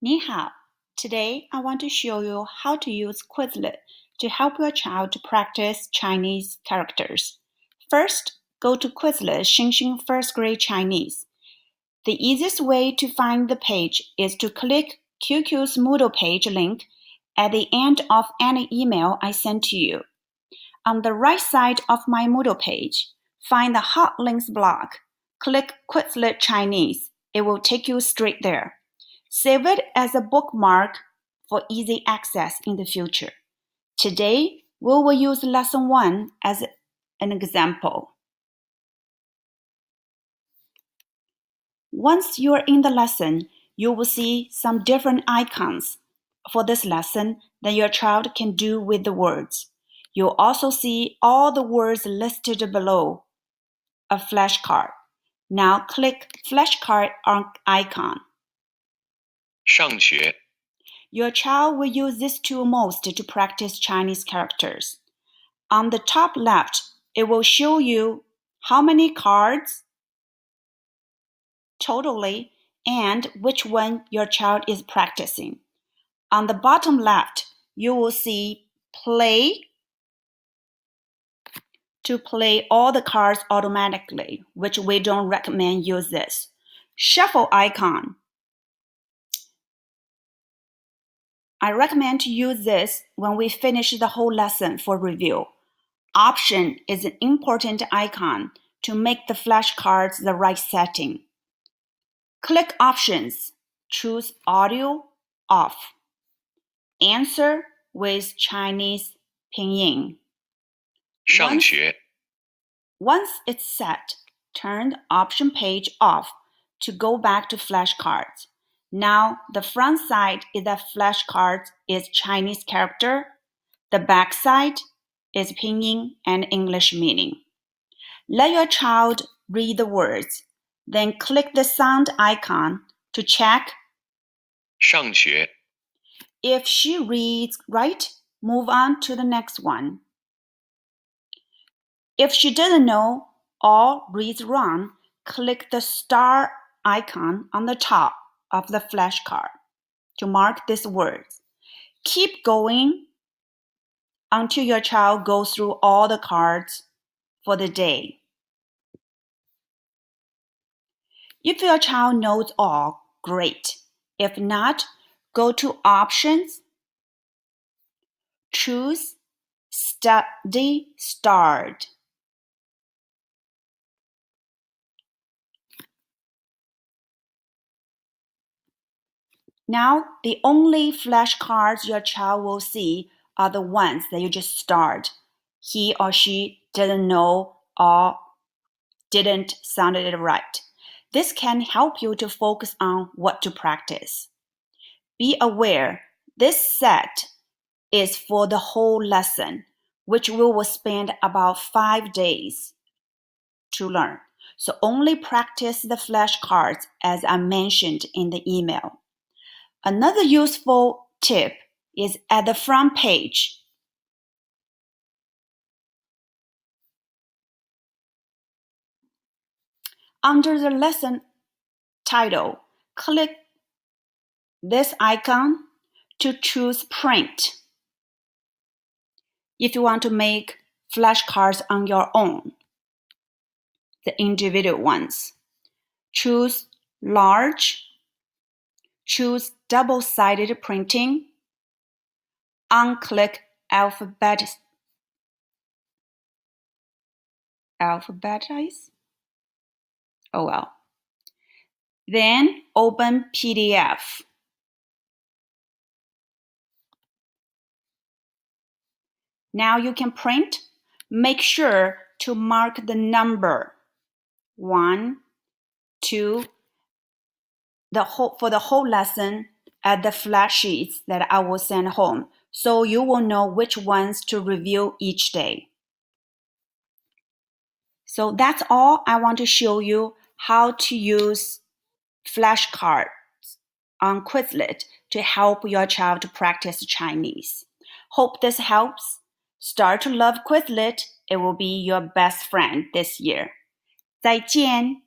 你好, today I want to show you how to use Quizlet to help your child to practice Chinese characters. First, go to Quizlet Xingxing First Grade Chinese. The easiest way to find the page is to click QQ's Moodle page link at the end of any email I send to you. On the right side of my Moodle page, find the Hot Links block. Click Quizlet Chinese. It will take you straight there. Save it as a bookmark for easy access in the future. Today, we will use Lesson 1 as an example. Once you are in the lesson, you will see some different icons for this lesson that your child can do with the words. You'll also see all the words listed below a flashcard. Now click flashcard icon. 上学 Your child will use this tool most to practice Chinese characters. On the top left, it will show you how many cards totally and which one your child is practicing. On the bottom left, you will see play to play all the cards automatically, which we don't recommend use this. Shuffle icon. I recommend to use this when we finish the whole lesson for review. Option is an important icon to make the flashcards the right setting. Click Options. Choose Audio off. Answer with Chinese pinyin. 上学 Once it's set, turn the option page off to go back to flashcards. Now the front side is the flashcard is Chinese character. The back side is pinyin and English meaning. Let your child read the words, then click the sound icon to check. 上学 If she reads right, move on to the next one. If she doesn't know or reads wrong, click the star icon on the top of the flashcard to mark these words. Keep going until your child goes through all the cards for the day. If your child knows all, great. If not, go to Options, choose Study Start. Now, the only flashcards your child will see are the ones that you just start. He or she didn't know or didn't sound it right. This can help you to focus on what to practice. Be aware, this set is for the whole lesson, which we will spend about 5 days to learn. So only practice the flashcards as I mentioned in the email. Another useful tip is at the front page. Under the lesson title, click this icon to choose Print. If you want to make flashcards on your own, the individual ones, choose Large, choose double-sided printing, unclick Alphabetize. Oh well. Then open PDF. Now you can print. Make sure to mark the number 1, 2, for the whole lesson at the flash sheets that I will send home, so you will know which ones to review each day. So that's all I want to show you how to use flashcards on Quizlet to help your child to practice Chinese. Hope this helps. Start to love Quizlet. It will be your best friend this year. 再见。